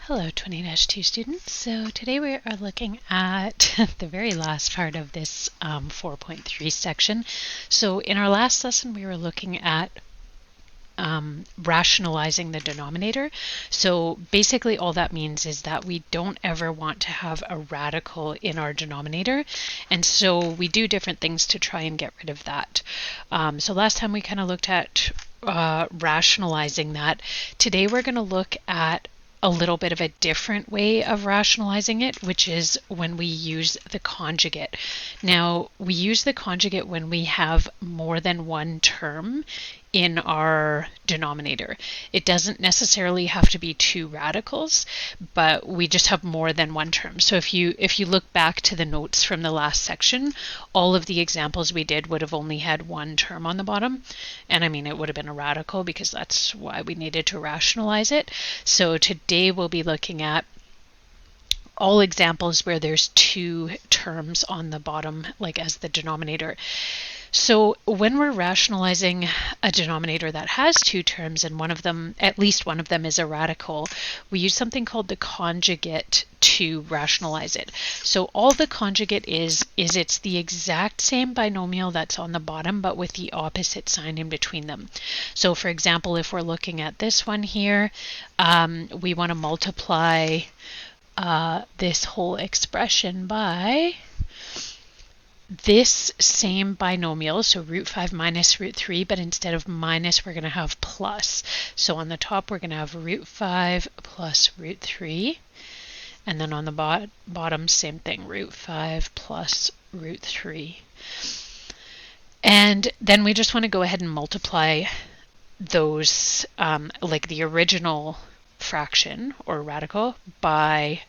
Hello 20-2 students. So today we are looking at the very last part of this 4.3 section. So in our last lesson we were looking at rationalizing the denominator. So basically all that means is that we don't ever want to have a radical in our denominator, and so we do different things to try and get rid of that. So last time we kind of looked at rationalizing that. Today we're going to look at a little bit of a different way of rationalizing it, which is when we use the conjugate. Now, we use the conjugate when we have more than one term in our denominator. It doesn't necessarily have to be two radicals, but we just have more than one term. So if you look back to the notes from the last section, all of the examples we did would have only had one term on the bottom. And I mean, it would have been a radical because that's why we needed to rationalize it. So today we'll be looking at all examples where there's two terms on the bottom, like as the denominator. So when we're rationalizing a denominator that has two terms and one of them, at least one of them, is a radical, we use something called the conjugate to rationalize it. So all the conjugate is it's the exact same binomial that's on the bottom, but with the opposite sign in between them. So for example, if we're looking at this one here, we want to multiply this whole expression by this same binomial, so root 5 minus root 3, but instead of minus we're going to have plus. So on the top we're going to have root 5 plus root 3, and then on the bottom same thing, root 5 plus root 3. And then we just want to go ahead and multiply those, like the original fraction or radical, by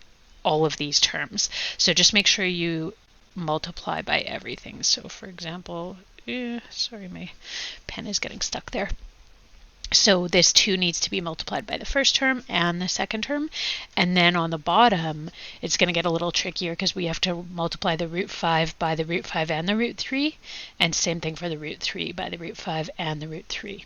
all of these terms. So just make sure you multiply by everything. So for example, sorry, my pen is getting stuck there. So this 2 needs to be multiplied by the first term and the second term. And then on the bottom, it's going to get a little trickier because we have to multiply the root 5 by the root 5 and the root 3. And same thing for the root 3 by the root 5 and the root 3.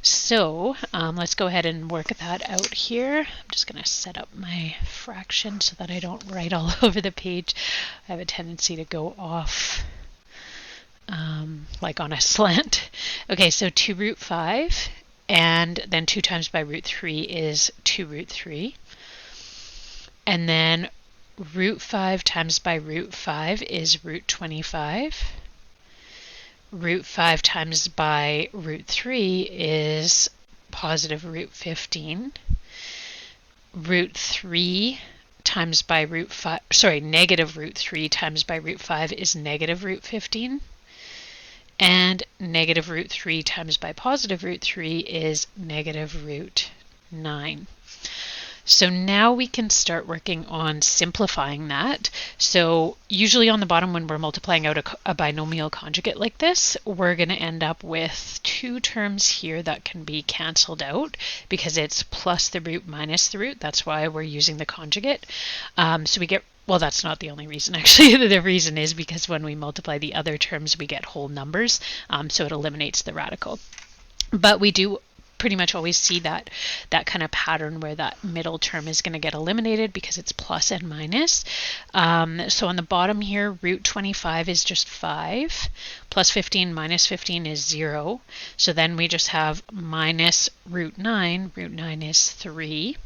So let's go ahead and work that out here. I'm just going to set up my fraction so that I don't write all over the page. I have a tendency to go off like on a slant. Okay, so 2 root 5. And then 2 times by root 3 is 2 root 3. And then root 5 times by root 5 is root 25. Root 5 times by root 3 is positive root 15. Root 3 times by root 5, negative root 3 times by root 5 is negative root 15. And negative root 3 times by positive root 3 is negative root 9. So now we can start working on simplifying that. So usually on the bottom, when we're multiplying out a binomial conjugate like this, we're going to end up with two terms here that can be canceled out because it's plus the root minus the root. That's why we're using the conjugate. So we get, well, that's not the only reason, actually. The reason is because when we multiply the other terms, we get whole numbers, so it eliminates the radical. But we do pretty much always see that kind of pattern where that middle term is going to get eliminated because it's plus and minus. So on the bottom here, root 25 is just 5, plus 15 minus 15 is 0. So then we just have minus root 9. Root 9 is 3.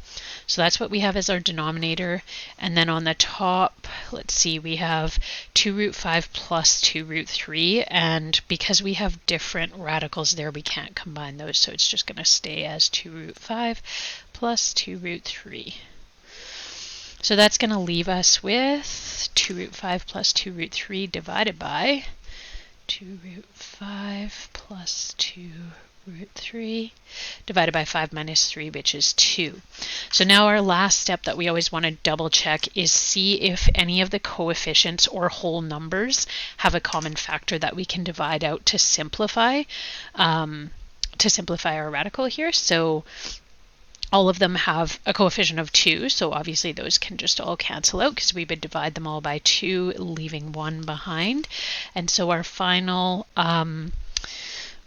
So that's what we have as our denominator. And then on the top, let's see, we have 2 root 5 plus 2 root 3. And because we have different radicals there, we can't combine those. So it's just going to stay as 2 root 5 plus 2 root 3. So that's going to leave us with 2 root 5 plus 2 root 3 divided by 2 root 5 plus 2 root 3 divided by 5 minus 3, which is 2. So now our last step that we always want to double check is see if any of the coefficients or whole numbers have a common factor that we can divide out to simplify our radical here. So all of them have a coefficient of 2, so obviously those can just all cancel out because we would divide them all by 2, leaving 1 behind. And so our final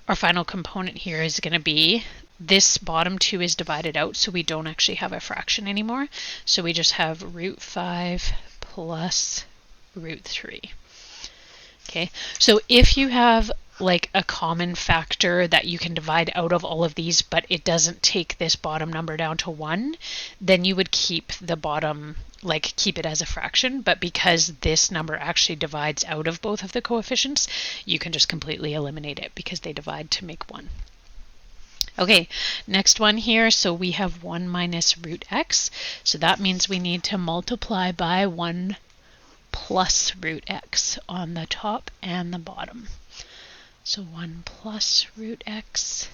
component here is going to be this bottom 2 is divided out, so we don't actually have a fraction anymore. So we just have root 5 plus root 3. Okay, so if you have like a common factor that you can divide out of all of these, but it doesn't take this bottom number down to 1, then you would keep the bottom, like keep it as a fraction. But because this number actually divides out of both of the coefficients, you can just completely eliminate it because they divide to make 1. Okay, next one here, so we have 1 minus root x, so that means we need to multiply by 1 plus root x on the top and the bottom. So 1 plus root x.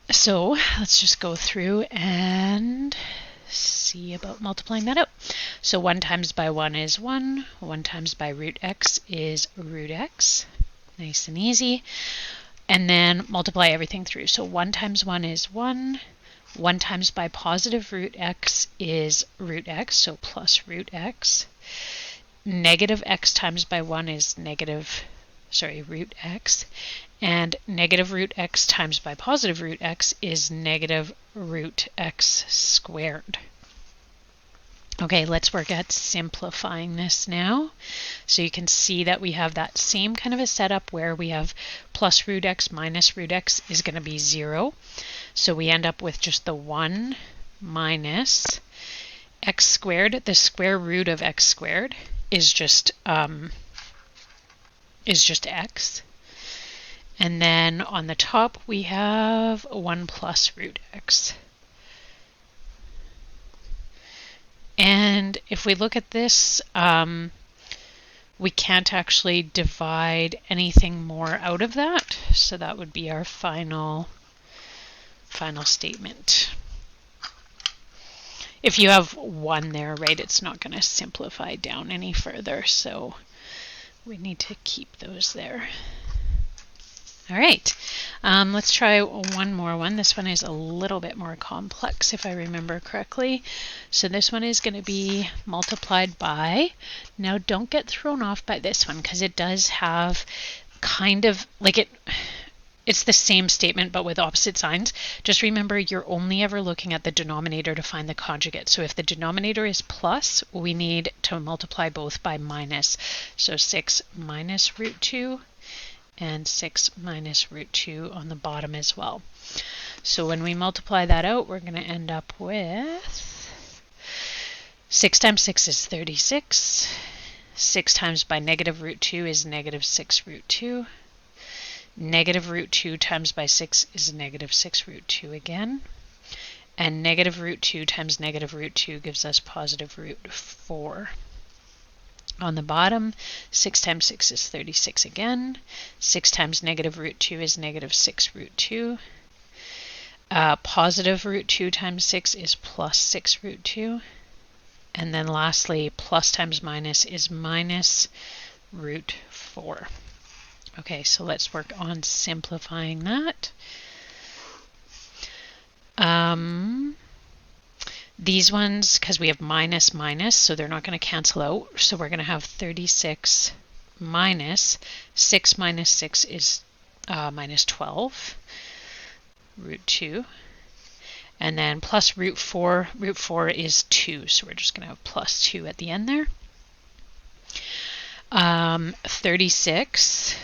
So let's just go through and see about multiplying that out. So 1 times by 1 is 1, 1 times by root x is root x. Nice and easy. And then multiply everything through. So 1 times 1 is 1. 1 times by positive root x is root x, so plus root x. Negative x times by 1 is root x. And negative root x times by positive root x is negative root x squared. Okay, let's work at simplifying this now. So you can see that we have that same kind of a setup where we have plus root x minus root x is going to be 0. So we end up with just the 1 minus x squared. The square root of x squared is just x. And then on the top we have 1 plus root x. And if we look at this, we can't actually divide anything more out of that. So that would be our final statement. If you have 1 there, right, it's not going to simplify down any further. So we need to keep those there. All right, let's try one more one. This one is a little bit more complex if I remember correctly. So this one is going to be multiplied by, now don't get thrown off by this one because it does have kind of like it's the same statement but with opposite signs. Just remember you're only ever looking at the denominator to find the conjugate. So if the denominator is plus, we need to multiply both by minus. So 6 minus root 2. And 6 minus root 2 on the bottom as well. So when we multiply that out, we're going to end up with 6 times 6 is 36. 6 times by negative root 2 is negative 6 root 2. Negative root 2 times by 6 is negative 6 root 2 again. And negative root 2 times negative root 2 gives us positive root 4. On the bottom, 6 times 6 is 36 again. 6 times negative root 2 is negative 6 root 2. Positive root 2 times 6 is plus 6 root 2. And then lastly, plus times minus is minus root 4. Okay, so let's work on simplifying that. These ones, because we have minus minus, so they're not going to cancel out. So we're going to have 36 minus 6 minus 6 is minus 12, root 2. And then plus root 4. Root 4 is 2, so we're just going to have plus 2 at the end there. 36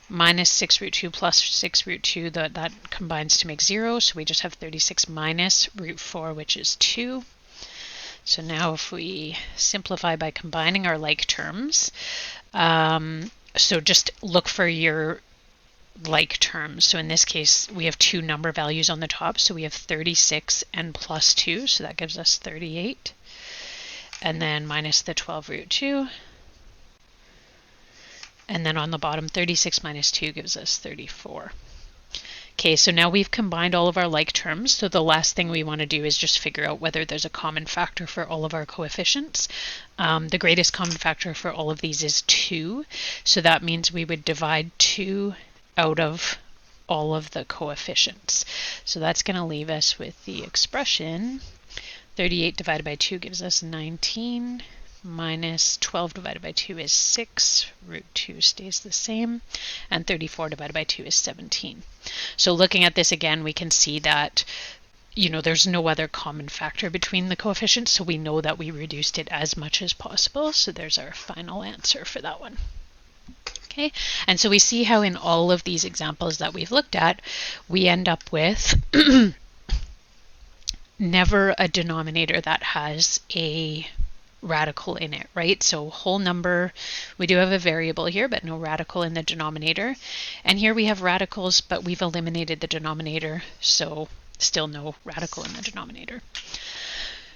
minus 6 root 2 plus 6 root 2, that combines to make 0, so we just have 36 minus root 4, which is 2. So now if we simplify by combining our like terms, so just look for your like terms. So in this case, we have 2 number values on the top, so we have 36 and plus 2, so that gives us 38. And then minus the 12 root 2. And then on the bottom, 36 minus 2 gives us 34. Okay, so now we've combined all of our like terms. So the last thing we want to do is just figure out whether there's a common factor for all of our coefficients. The greatest common factor for all of these is 2. So that means we would divide 2 out of all of the coefficients. So that's going to leave us with the expression 38 divided by 2 gives us 19. minus 12 divided by 2 is 6, root 2 stays the same, and 34 divided by 2 is 17. So looking at this again, we can see that there's no other common factor between the coefficients, so we know that we reduced it as much as possible. So there's our final answer for that one. Okay, and so we see how in all of these examples that we've looked at, we end up with never a denominator that has a radical in it, right? So whole number, we do have a variable here, but no radical in the denominator. And here we have radicals, but we've eliminated the denominator, so still no radical in the denominator.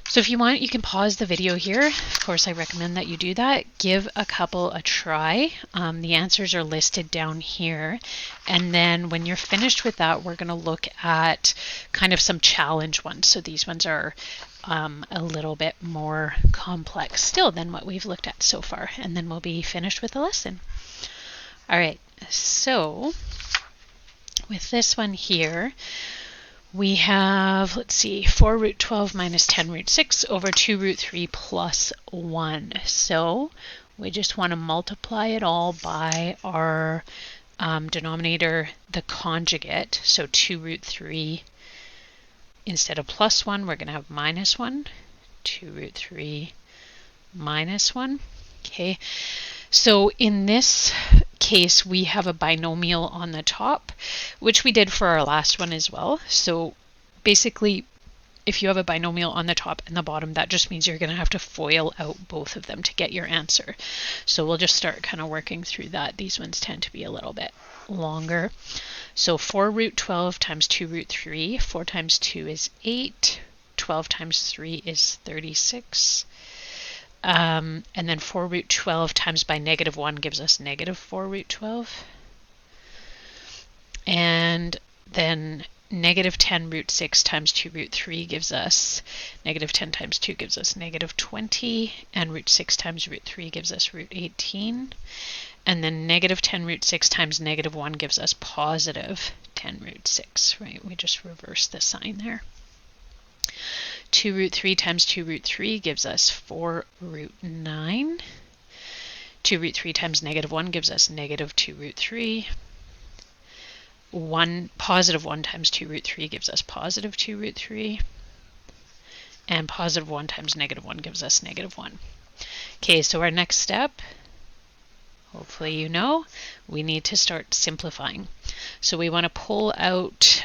So if you want, you can pause the video here. Of course, I recommend that you do that. Give a couple a try. The answers are listed down here. And then when you're finished with that, we're going to look at kind of some challenge ones. So these ones are a little bit more complex still than what we've looked at so far. And then we'll be finished with the lesson. All right, so with this one here, we have, let's see, 4 root 12 minus 10 root 6 over 2 root 3 plus 1. So we just want to multiply it all by our denominator, the conjugate. So 2 root 3, instead of plus 1, we're going to have minus 1. 2 root 3 minus 1. Okay, so in this case, we have a binomial on the top, which we did for our last one as well. So basically, if you have a binomial on the top and the bottom, that just means you're going to have to FOIL out both of them to get your answer. So we'll just start kind of working through that. These ones tend to be a little bit longer. So 4 root 12 times 2 root 3, 4 times 2 is 8, 12 times 3 is 36. And then 4 root 12 times by negative 1 gives us negative 4 root 12. And then negative 10 root 6 times 2 root 3 gives us negative 10 times 2 gives us negative 20. And root 6 times root 3 gives us root 18. And then negative 10 root 6 times negative 1 gives us positive 10 root 6, right? We just reverse the sign there. 2 root 3 times 2 root 3 gives us 4 root 9. 2 root 3 times negative 1 gives us negative 2 root 3. Positive 1 times 2 root 3 gives us positive 2 root 3. And positive 1 times negative 1 gives us negative 1. Okay, so our next step, hopefully you know, we need to start simplifying. So we want to pull out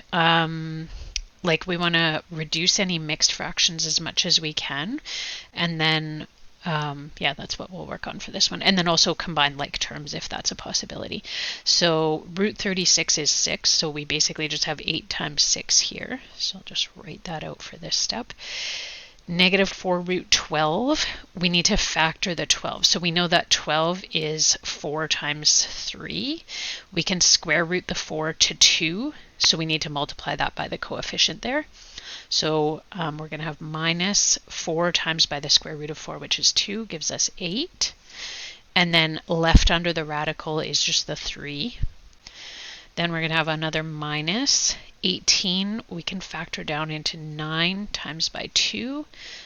we want to reduce any mixed fractions as much as we can, and then yeah, that's what we'll work on for this one, and then also combine like terms if that's a possibility. So root 36 is 6, so we basically just have 8 times 6 here, so I'll just write that out for this step. Negative 4 root 12, we need to factor the 12. So we know that 12 is 4 times 3. We can square root the 4 to 2, so we need to multiply that by the coefficient there. So we're going to have minus 4 times by the square root of 4, which is 2, gives us 8. And then left under the radical is just the 3. Then we're going to have another minus 18. We can factor down into 9 times by 2.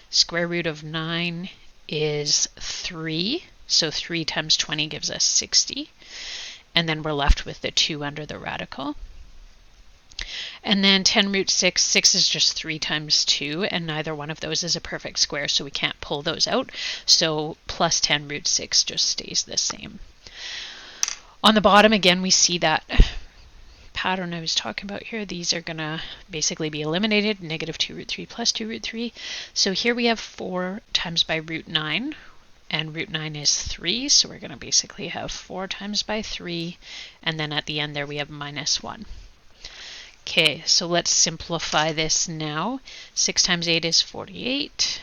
Square root of 9 is 3. So 3 times 20 gives us 60. And then we're left with the 2 under the radical. And then 10 root 6, 6 is just 3 times 2, and neither one of those is a perfect square, so we can't pull those out. So plus 10 root 6 just stays the same. On the bottom, again, we see that pattern I was talking about here. These are going to basically be eliminated, negative 2 root 3 plus 2 root 3. So here we have 4 times by root 9, and root 9 is 3, so we're going to basically have 4 times by 3, and then at the end there we have minus 1. Okay, so let's simplify this now. 6 times 8 is 48.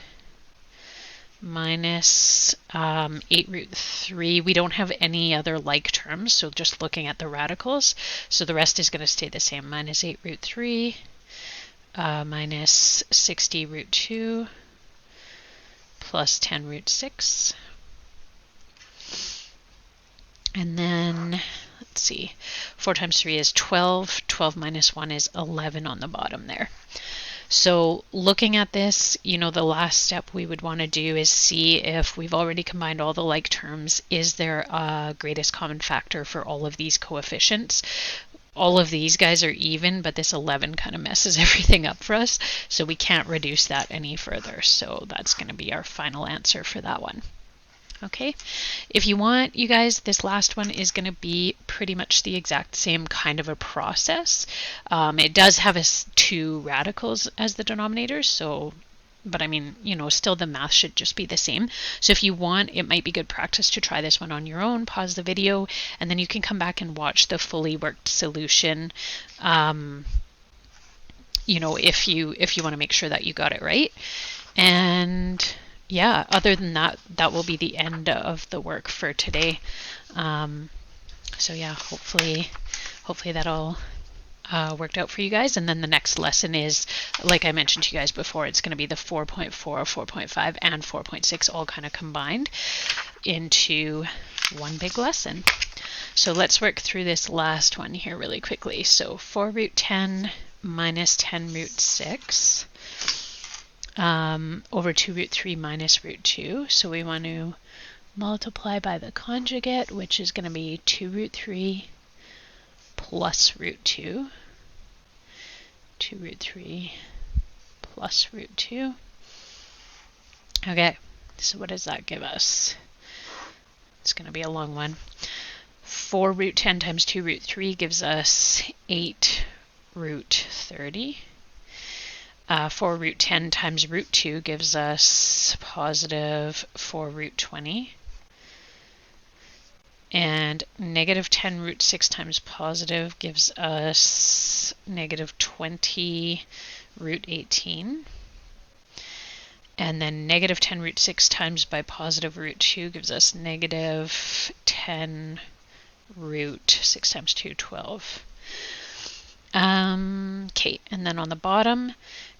Minus 8 root 3. We don't have any other like terms, so just looking at the radicals. So the rest is going to stay the same. Minus 8 root 3. Minus 60 root 2. Plus 10 root 6. And then, let's see, 4 times 3 is 12. 12 minus 1 is 11 on the bottom there. So looking at this, the last step we would want to do is see if we've already combined all the like terms. Is there a greatest common factor for all of these coefficients? All of these guys are even, but this 11 kind of messes everything up for us, so we can't reduce that any further. So that's going to be our final answer for that one. Okay, if you want, you guys, this last one is going to be pretty much the exact same kind of a process. It does have two radicals as the denominators, so, but I mean, still the math should just be the same. So if you want, it might be good practice to try this one on your own, pause the video, and then you can come back and watch the fully worked solution. If you want to make sure that you got it right. And yeah, other than that, that will be the end of the work for today. So yeah, hopefully that all worked out for you guys. And then the next lesson is, like I mentioned to you guys before, it's going to be the 4.4, 4.5, and 4.6 all kind of combined into one big lesson. So let's work through this last one here really quickly. So 4 root 10 minus 10 root 6 over 2 root 3 minus root 2. So we want to multiply by the conjugate, which is going to be 2 root 3 plus root 2. 2 root 3 plus root 2. Okay, so what does that give us? It's going to be a long one. 4 root 10 times 2 root 3 gives us 8 root 30. 4 root 10 times root 2 gives us positive 4 root 20. And negative 10 root 6 times positive gives us negative 20 root 18. And then negative 10 root 6 times by positive root 2 gives us negative 10 root 6 times 2, 12. Okay, and then on the bottom,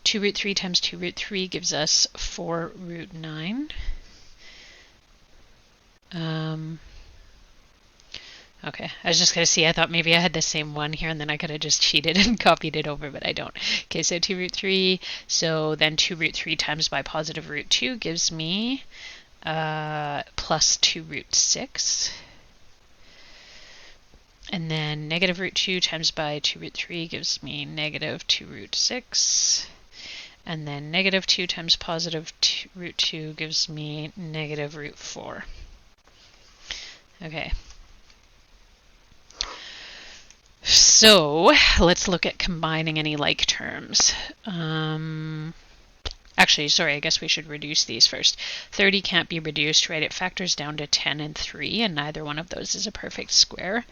2 root 3 times 2 root 3 gives us 4 root 9. Okay, I was just going to see, I thought maybe I had the same one here and then I could have just cheated and copied it over, but I don't. Okay, so 2 root 3, so then 2 root 3 times by positive root 2 gives me plus 2 root 6. And then negative root 2 times by 2 root 3 gives me negative 2 root 6. And then negative 2 times positive root 2 gives me negative root 4. Okay. So let's look at combining any like terms. Actually, sorry, I guess we should reduce these first. 30 can't be reduced, right? It factors down to 10 and 3, and neither one of those is a perfect square.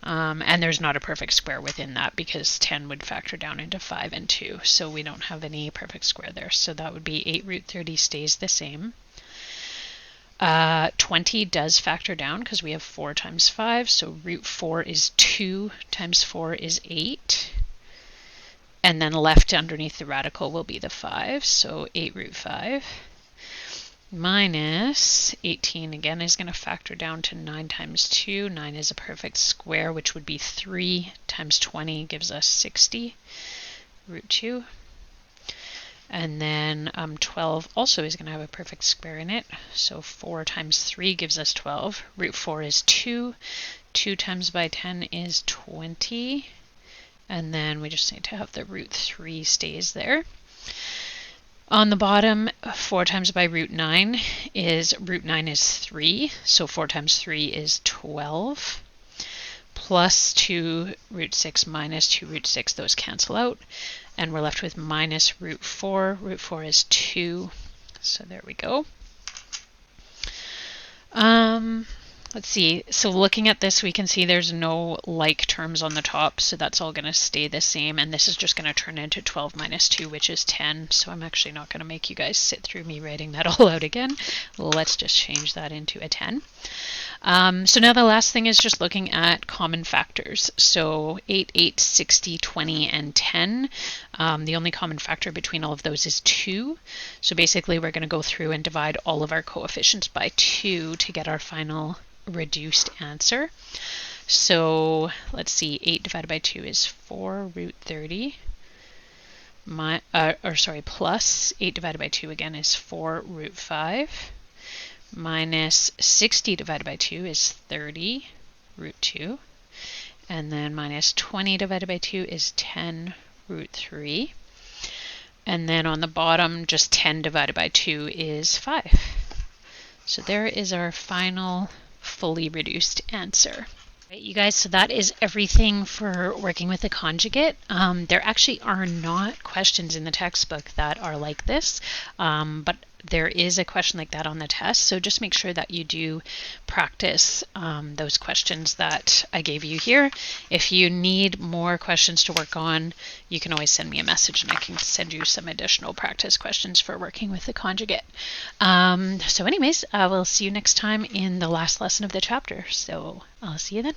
And there's not a perfect square within that because 10 would factor down into 5 and 2, so we don't have any perfect square there. So that would be 8 root 30 stays the same. 20 does factor down because we have 4 times 5, so root 4 is 2 times 4 is 8. And then left underneath the radical will be the 5, so 8 root 5 minus 18 again is going to factor down to 9 times 2. 9 is a perfect square, which would be 3 times 20 gives us 60 root 2. And then 12 also is going to have a perfect square in it. So 4 times 3 gives us 12. Root 4 is 2. 2 times by 10 is 20. And then we just need to have the root 3 stays there. On the bottom, 4 times by root 9 is 3. So 4 times 3 is 12. Plus 2 root 6 minus 2 root 6, those cancel out. And we're left with minus root 4. Root 4 is 2. So there we go. Let's see. So looking at this, we can see there's no like terms on the top. So that's all going to stay the same. And this is just going to turn into 12 minus 2, which is 10. So I'm actually not going to make you guys sit through me writing that all out again. Let's just change that into a 10. So now the last thing is just looking at common factors. So 8, 8, 60, 20, and 10. The only common factor between all of those is 2. So basically we're going to go through and divide all of our coefficients by 2 to get our final reduced answer. So let's see, 8 divided by 2 is 4 root 30. plus 8 divided by 2 again is 4 root 5. Minus 60 divided by 2 is 30 root 2. And then minus 20 divided by 2 is 10 root 3. And then on the bottom, just 10 divided by 2 is 5. So there is our final fully reduced answer. Right, you guys, so that is everything for working with the conjugate. There actually are not questions in the textbook that are like this, but there is a question like that on the test, so just make sure that you do practice those questions that I gave you here. If you need more questions to work on, you can always send me a message and I can send you some additional practice questions for working with the conjugate. So anyways, I will see you next time in the last lesson of the chapter, so I'll see you then.